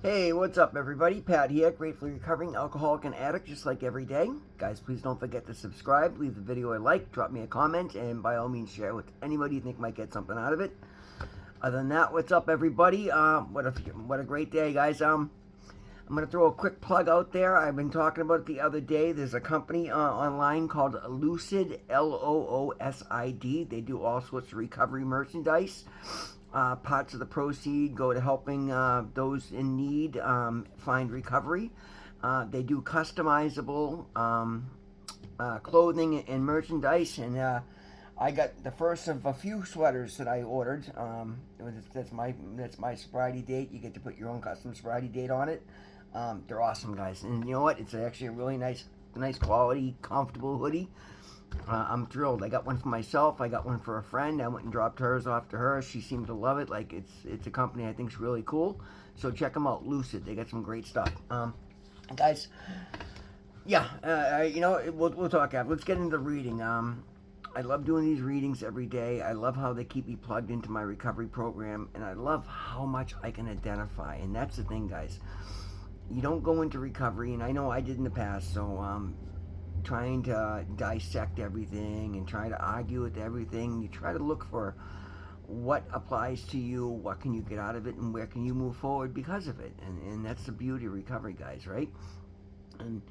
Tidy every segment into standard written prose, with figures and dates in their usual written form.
Hey, what's up, everybody? Pat here, gratefully recovering alcoholic and addict just like every day. Guys, please don't forget to subscribe, leave the video a like, drop me a comment, and by all means share with anybody you think might get something out of it. Other than that, what's up, everybody? What a great day, guys. I'm gonna throw a quick plug out there. I've been talking about it the other day. There's a company online called Lucid, Loosid. They do all sorts of recovery merchandise. Parts of the proceed go to helping those in need find recovery. They do customizable clothing and merchandise, and I got the first of a few sweaters that I ordered. That's my sobriety date. You get to put your own custom sobriety date on it. They're awesome, guys, and you know what? It's actually a really nice quality, comfortable hoodie. I'm thrilled. I got one for myself. I got one for a friend. I went and dropped hers off to her. She seemed to love it. Like it's a company I think is really cool. So check them out, Lucid. They got some great stuff. Guys, yeah. We'll talk after. Let's get into the reading. I love doing these readings every day. I love how they keep me plugged into my recovery program, and I love how much I can identify. And that's the thing, guys. You don't go into recovery, and I know I did in the past. So trying to dissect everything and trying to argue with everything. You try to look for what applies to you, what can you get out of it, and where can you move forward because of it. And that's the beauty of recovery, guys, right? And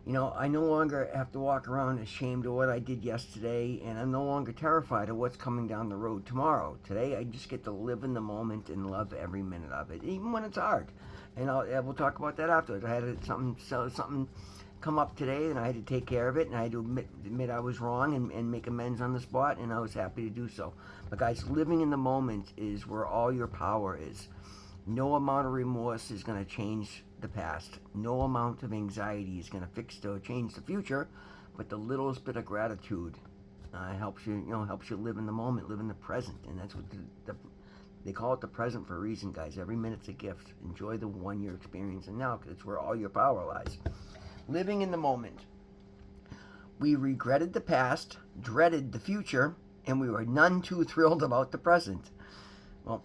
I no longer have to walk around ashamed of what I did yesterday, and I'm no longer terrified of what's coming down the road tomorrow. Today, I just get to live in the moment and love every minute of it, even when it's hard. And we'll talk about that afterwards. I had something come up today, and I had to take care of it, and I had to admit I was wrong and make amends on the spot, and I was happy to do so. But guys, living in the moment is where all your power is. No amount of remorse is going to change the past. No amount of anxiety is going to fix or change the future. But the littlest bit of gratitude helps you live in the moment, live in the present, and that's what they call it the present for a reason, guys. Every minute's a gift. Enjoy the one you're experiencing now, because it's where all your power lies. Living in the moment. We regretted the past, dreaded the future, and we were none too thrilled about the present. Well,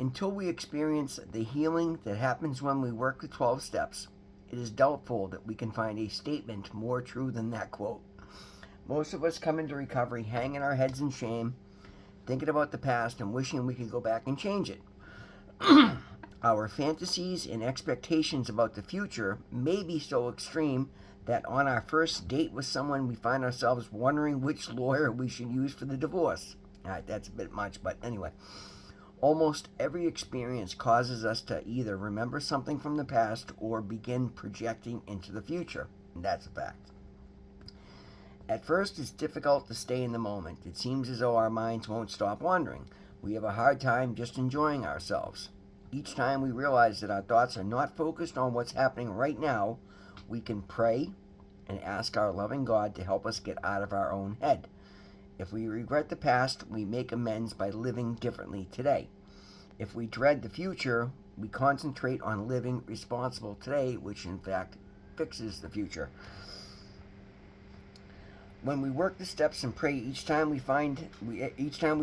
until we experience the healing that happens when we work the 12 steps, it is doubtful that we can find a statement more true than that quote. Most of us come into recovery hanging our heads in shame, thinking about the past and wishing we could go back and change it. Our fantasies and expectations about the future may be so extreme that on our first date with someone we find ourselves wondering which lawyer we should use for the divorce. Alright, that's a bit much, but anyway. Almost every experience causes us to either remember something from the past or begin projecting into the future. And that's a fact. At first, it's difficult to stay in the moment. It seems as though our minds won't stop wandering. We have a hard time just enjoying ourselves. Each time we realize that our thoughts are not focused on what's happening right now, we can pray and ask our loving God to help us get out of our own head. If we regret the past, we make amends by living differently today. If we dread the future, we concentrate on living responsible today, which in fact fixes the future. When we work the steps and pray each time we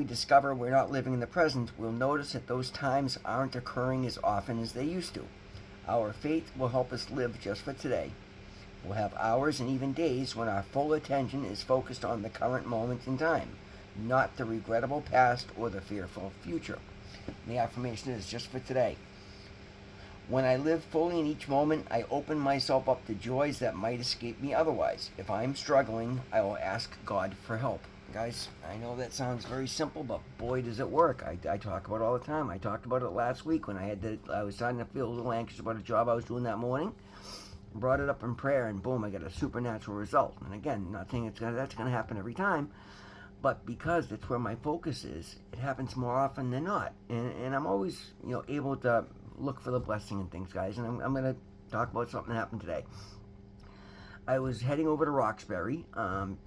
discover we're not living in the present, we'll notice that those times aren't occurring as often as they used to. Our faith will help us live just for today. We'll have hours and even days when our full attention is focused on the current moment in time, not the regrettable past or the fearful future. And the affirmation is just for today. When I live fully in each moment, I open myself up to joys that might escape me otherwise. If I'm struggling, I will ask God for help. Guys, I know that sounds very simple, but boy, does it work. I talk about it all the time. I talked about it last week when I was starting to feel a little anxious about a job I was doing that morning. Brought it up in prayer, and boom, I got a supernatural result. And again, not saying that's going to happen every time, but because that's where my focus is, it happens more often than not. And I'm always, able to look for the blessing in things, guys. And I'm going to talk about something that happened today. I was heading over to Roxbury.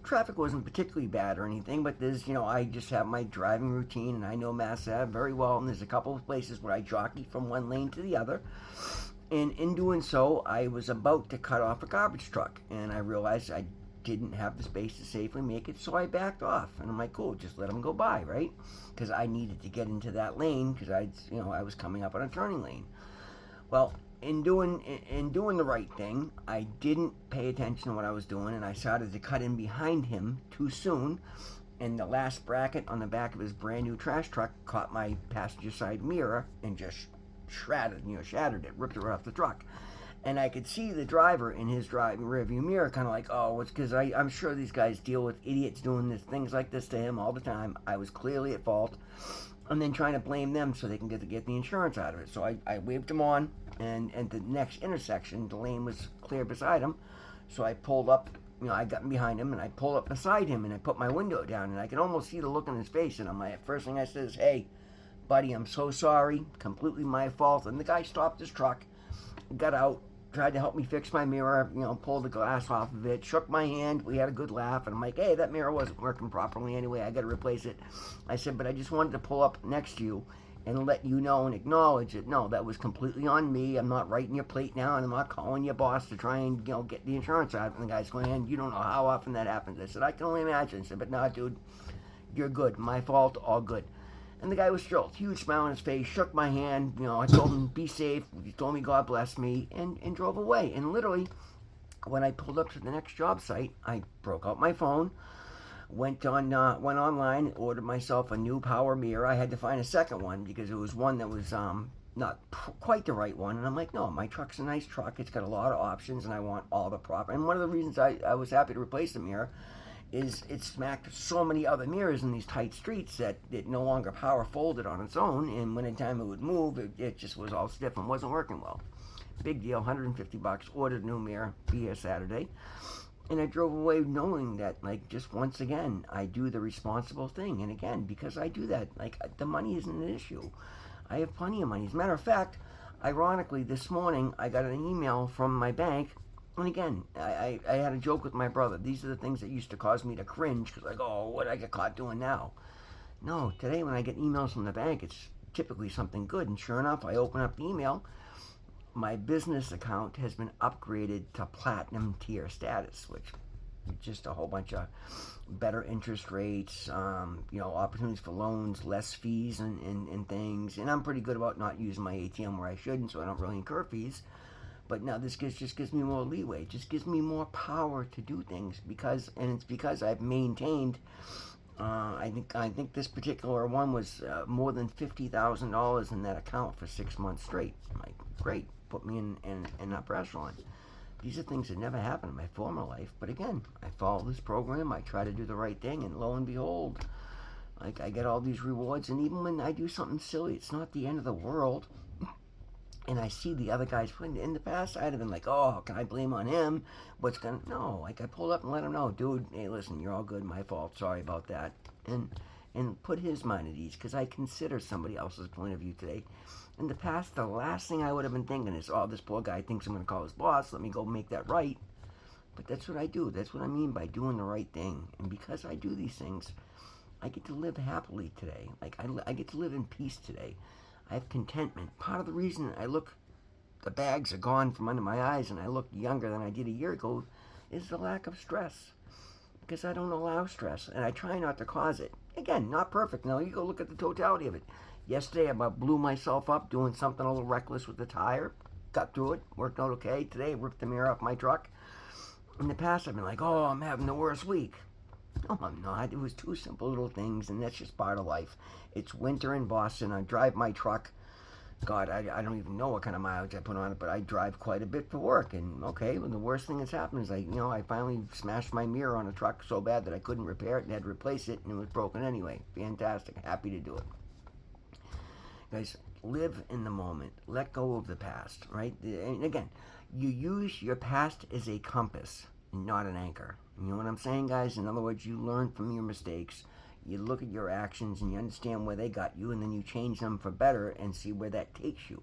Traffic wasn't particularly bad or anything, but I just have my driving routine, and I know Mass Ave very well, and there's a couple of places where I jockey from one lane to the other. And in doing so, I was about to cut off a garbage truck, and I realized I didn't have the space to safely make it, so I backed off. And I'm like, cool, just let him go by, right? Because I needed to get into that lane because I was coming up on a turning lane. Well, in doing the right thing, I didn't pay attention to what I was doing, and I started to cut in behind him too soon. And the last bracket on the back of his brand new trash truck caught my passenger side mirror and just shattered it, ripped it right off the truck. And I could see the driver in his driving rearview mirror, kind of like, oh, it's because I'm sure these guys deal with idiots doing things like this to him all the time. I was clearly at fault, and then trying to blame them so they can get the insurance out of it. So I waved him on, and at the next intersection, the lane was clear beside him. So I pulled up, I got behind him, and I pulled up beside him, and I put my window down, and I could almost see the look on his face. And first thing I said is, hey, buddy, I'm so sorry, completely my fault. And the guy stopped his truck, got out, tried to help me fix my mirror, pulled the glass off of it, shook my hand, we had a good laugh, and I'm like, hey, that mirror wasn't working properly anyway, I got to replace it. I said, but I just wanted to pull up next to you and let you know and acknowledge that, no, that was completely on me. I'm not writing your plate now, and I'm not calling your boss to try and, get the insurance out. And the guy's going, and you don't know how often that happens. I said, I can only imagine. I said, but no, dude, you're good. My fault, all good. And the guy was thrilled, huge smile on his face, shook my hand, I told him, be safe, he told me God bless me, and drove away. And literally, when I pulled up to the next job site, I broke out my phone, went online, ordered myself a new power mirror. I had to find a second one because it was one that was not quite the right one. And I'm like, no, my truck's a nice truck, it's got a lot of options, and I want all the proper. And one of the reasons I was happy to replace the mirror is it smacked so many other mirrors in these tight streets that it no longer power folded on its own, and when in time it would move, it just was all stiff and wasn't working well. Big deal, $150, ordered a new mirror, be here Saturday, and I drove away knowing that, just once again, I do the responsible thing, and again, because I do that, the money isn't an issue. I have plenty of money. As a matter of fact, ironically, this morning, I got an email from my bank. And again, I had a joke with my brother. These are the things that used to cause me to cringe because, oh, what did I get caught doing now? No, today when I get emails from the bank, it's typically something good. And sure enough, I open up the email. My business account has been upgraded to platinum tier status, which is just a whole bunch of better interest rates, opportunities for loans, less fees and things. And I'm pretty good about not using my ATM where I shouldn't, so I don't really incur fees. But now this just gives me more leeway. It just gives me more power to do things because I've maintained. I think this particular one was more than $50,000 in that account for 6 months straight. I'm like, great, put me in upper echelon. These are things that never happened in my former life. But again, I follow this program. I try to do the right thing, and lo and behold, I get all these rewards. And even when I do something silly, it's not the end of the world. And I see the other guys putting in the past, I'd have been like, oh, can I blame on him? No, I pulled up and let him know, dude, hey, listen, you're all good, my fault, sorry about that. And put his mind at ease, because I consider somebody else's point of view today. In the past, the last thing I would have been thinking is, oh, this poor guy thinks I'm going to call his boss, let me go make that right. But that's what I do. That's what I mean by doing the right thing. And because I do these things, I get to live happily today. I get to live in peace today. I have contentment. Part of the reason the bags are gone from under my eyes and I look younger than I did a year ago is the lack of stress. Because I don't allow stress and I try not to cause it. Again, not perfect. Now you go look at the totality of it. Yesterday I about blew myself up doing something a little reckless with the tire. Got through it, worked out okay. Today I ripped the mirror off my truck. In the past I've been like, oh, I'm having the worst week. No, I'm not. It was two simple little things, and that's just part of life. It's winter in Boston. I drive my truck. God, I don't even know what kind of mileage I put on it, but I drive quite a bit for work. And okay, well, the worst thing that's happened is I finally smashed my mirror on a truck so bad that I couldn't repair it and had to replace it, and it was broken anyway. Fantastic. Happy to do it. Guys, live in the moment. Let go of the past, right? And again, you use your past as a compass, not an anchor. You know what I'm saying, guys? In other words, you learn from your mistakes. You look at your actions and you understand where they got you, and then you change them for better and see where that takes you.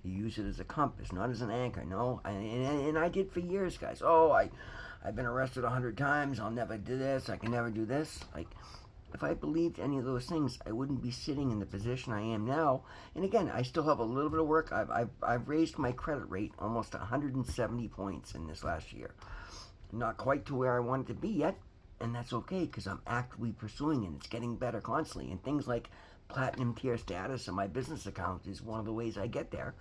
You use it as a compass, not as an anchor. No, and I did for years, guys. Oh, I've been arrested 100 times. I'll never do this. I can never do this. If I believed any of those things, I wouldn't be sitting in the position I am now. And again, I still have a little bit of work. I've raised my credit rate almost 170 points in this last year. Not quite to where I want it to be yet, and that's okay because I'm actively pursuing it. It's getting better constantly, and things like platinum tier status on my business account is one of the ways I get there.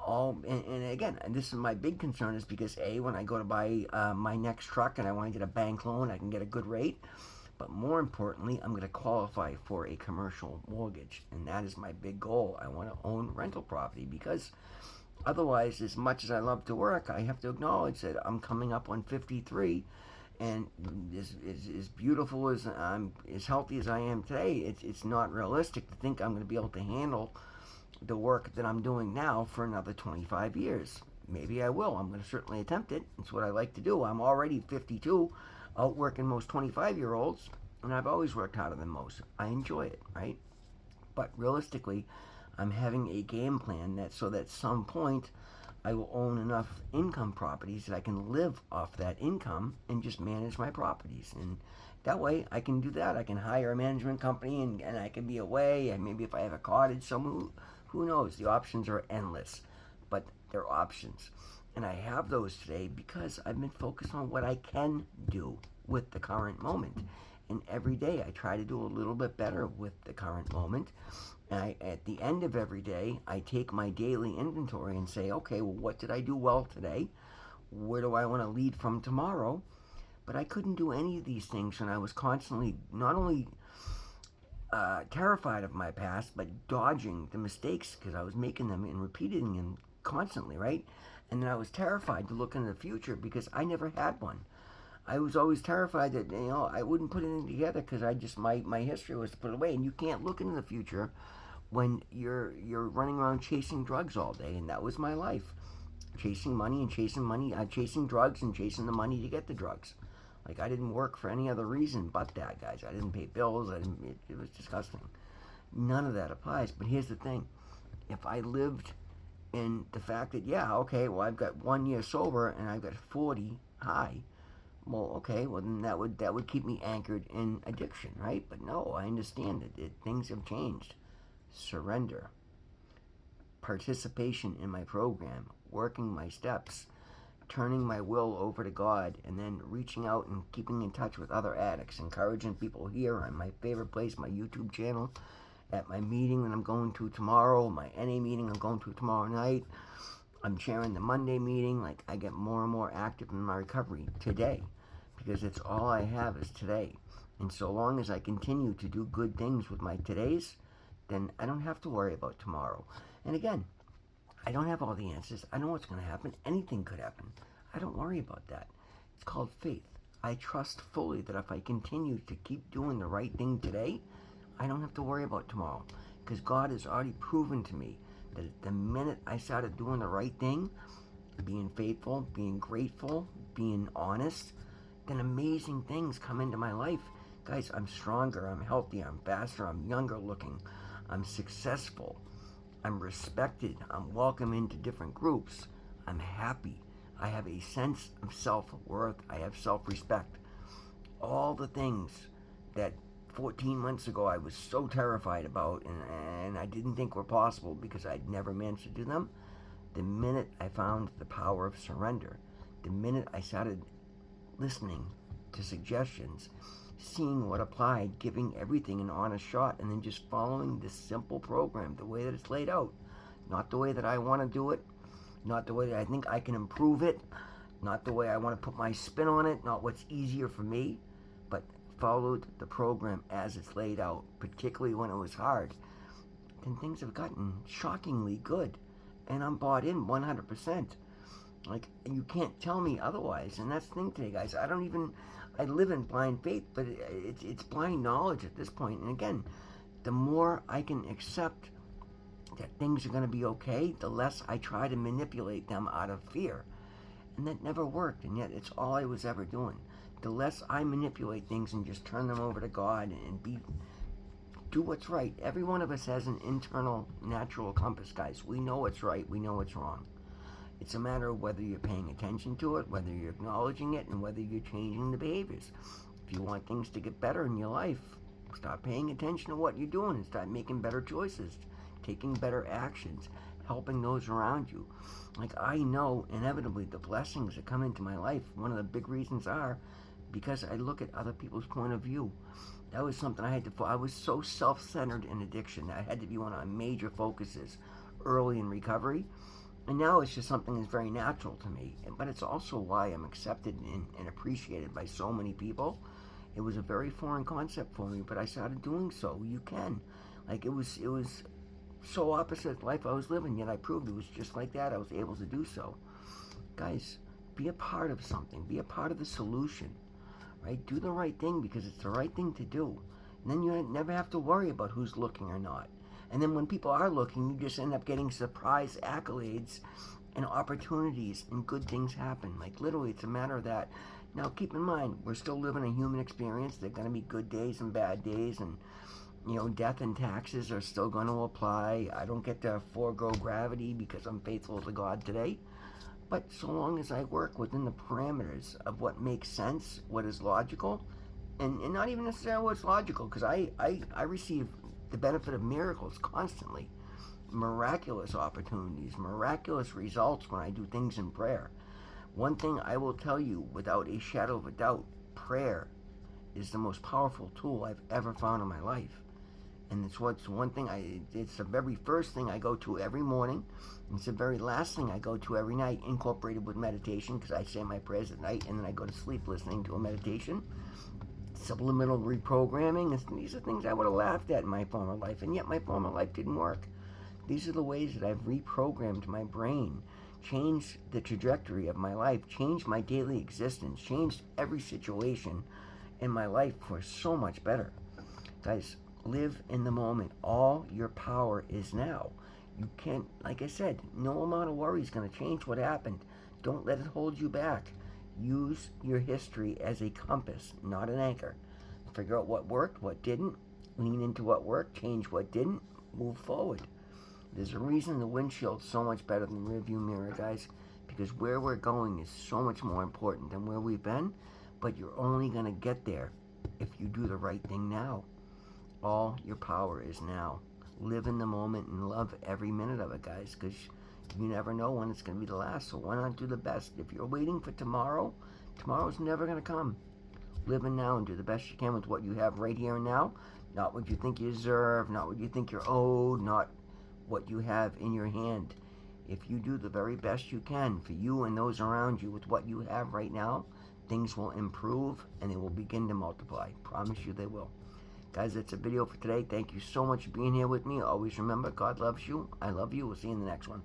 And again, and this is my big concern, is because when I go to buy my next truck and I want to get a bank loan, I can get a good rate. But more importantly, I'm going to qualify for a commercial mortgage, and that is my big goal. I want to own rental property, because otherwise, as much as I love to work, I have to acknowledge that I'm coming up on 53, and as beautiful as I'm, as healthy as I am today, it's not realistic to think I'm going to be able to handle the work that I'm doing now for another 25 years. Maybe I will. I'm going to certainly attempt it. It's what I like to do. I'm already 52, outworking most 25-year-olds, and I've always worked harder than most. I enjoy it, right? But realistically, I'm having a game plan that so that at some point I will own enough income properties that I can live off that income and just manage my properties. And that way I can do that. I can hire a management company, and I can be away. And maybe if I have a cottage somewhere, who knows? The options are endless, but they're options. And I have those today because I've been focused on what I can do with the current moment. And every day I try to do a little bit better with the current moment. And at the end of every day, I take my daily inventory and say, okay, well, what did I do well today? Where do I want to lead from tomorrow? But I couldn't do any of these things when I was constantly not only terrified of my past, but dodging the mistakes because I was making them and repeating them constantly, right? And then I was terrified to look into the future because I never had one. I was always terrified that I wouldn't put anything together because I just my history was to put it away, and you can't look into the future when you're running around chasing drugs all day, and that was my life, chasing money and chasing drugs and chasing the money to get the drugs. Like, I didn't work for any other reason but that, guys. I didn't pay bills. It was disgusting. None of that applies. But here's the thing: if I lived in the fact that I've got 1 year sober and I've got 40 high. Well, okay, well then that would keep me anchored in addiction, right? But no, I understand that things have changed. Surrender, participation in my program, working my steps, turning my will over to God, and then reaching out and keeping in touch with other addicts, encouraging people here on my favorite place, my YouTube channel, at my meeting that I'm going to tomorrow, my NA meeting I'm going to tomorrow night. I'm chairing the Monday meeting. Like, I get more and more active in my recovery today because it's all I have is today. And so long as I continue to do good things with my todays, then I don't have to worry about tomorrow. And again, I don't have all the answers. I know what's going to happen. Anything could happen. I don't worry about that. It's called faith. I trust fully that if I continue to keep doing the right thing today, I don't have to worry about tomorrow, because God has already proven to me that the minute I started doing the right thing, being faithful, being grateful, being honest, then amazing things come into my life. Guys, I'm stronger, I'm healthier, I'm faster, I'm younger looking, I'm successful, I'm respected, I'm welcome into different groups, I'm happy, I have a sense of self-worth, I have self-respect. All the things that 14 months ago I was so terrified about and I didn't think were possible because I'd never managed to do them, the minute I found the power of surrender, the minute I started listening to suggestions, seeing what applied, giving everything an honest shot, and then just following this simple program the way that it's laid out, not the way that I want to do it, not the way that I think I can improve it, not the way I want to put my spin on it, not what's easier for me, but followed the program as it's laid out, particularly when it was hard, then things have gotten shockingly good. And I'm bought in 100%. Like, you can't tell me otherwise. And that's the thing today, guys. I live in blind faith, but it's blind knowledge at this point. And again, the more I can accept that things are going to be okay, the less I try to manipulate them out of fear. And that never worked, and yet it's all I was ever doing. The less I manipulate things and just turn them over to God and do what's right. Every one of us has an internal natural compass, guys. We know what's right, we know what's wrong. It's a matter of whether you're paying attention to it, whether you're acknowledging it, and whether you're changing the behaviors. If you want things to get better in your life, start paying attention to what you're doing and start making better choices, taking better actions, helping those around you. Like, I know inevitably the blessings that come into my life, one of the big reasons are because I look at other people's point of view. That was something I was so self-centered in addiction. That had to be one of my major focuses early in recovery. And now it's just something that's very natural to me. But it's also why I'm accepted and appreciated by so many people. It was a very foreign concept for me, but I started doing so. You can. Like it was so opposite life I was living, yet I proved it was just like that. I was able to do so. Guys, be a part of something. Be a part of the solution, right? Do the right thing because it's the right thing to do. And then you never have to worry about who's looking or not. And then when people are looking, you just end up getting surprise accolades and opportunities and good things happen. Like literally, it's a matter of that. Now, keep in mind, we're still living a human experience. There are going to be good days and bad days, and death and taxes are still going to apply. I don't get to forego gravity because I'm faithful to God today. But so long as I work within the parameters of what makes sense, what is logical, and not even necessarily what's logical, because I receive the benefit of miracles constantly, miraculous opportunities, miraculous results when I do things in prayer. One thing I will tell you without a shadow of a doubt, prayer is the most powerful tool I've ever found in my life. And it's the very first thing I go to every morning. And it's the very last thing I go to every night, incorporated with meditation, because I say my prayers at night and then I go to sleep listening to a meditation. Subliminal reprogramming. These are things I would have laughed at in my former life, and yet my former life didn't work. These are the ways that I've reprogrammed my brain, changed the trajectory of my life, changed my daily existence, changed every situation in my life for so much better. Guys, live in the moment. All your power is now. You can't, like I said, no amount of worry is going to change what happened. Don't let it hold you back. Use your history as a compass, not an anchor. Figure out what worked, what didn't, lean into what worked, change what didn't, move forward. There's a reason the windshield's so much better than the rearview mirror, guys, because where we're going is so much more important than where we've been, but you're only going to get there if you do the right thing now. All your power is now. Live in the moment and love every minute of it, guys, because you never know when it's going to be the last, so why not do the best? If you're waiting for tomorrow, tomorrow's never going to come. Live in now and do the best you can with what you have right here and now, not what you think you deserve, not what you think you're owed, not what you have in your hand. If you do the very best you can for you and those around you with what you have right now, things will improve and they will begin to multiply. Promise you they will. Guys, that's a video for today. Thank you so much for being here with me. Always remember, God loves you. I love you. We'll see you in the next one.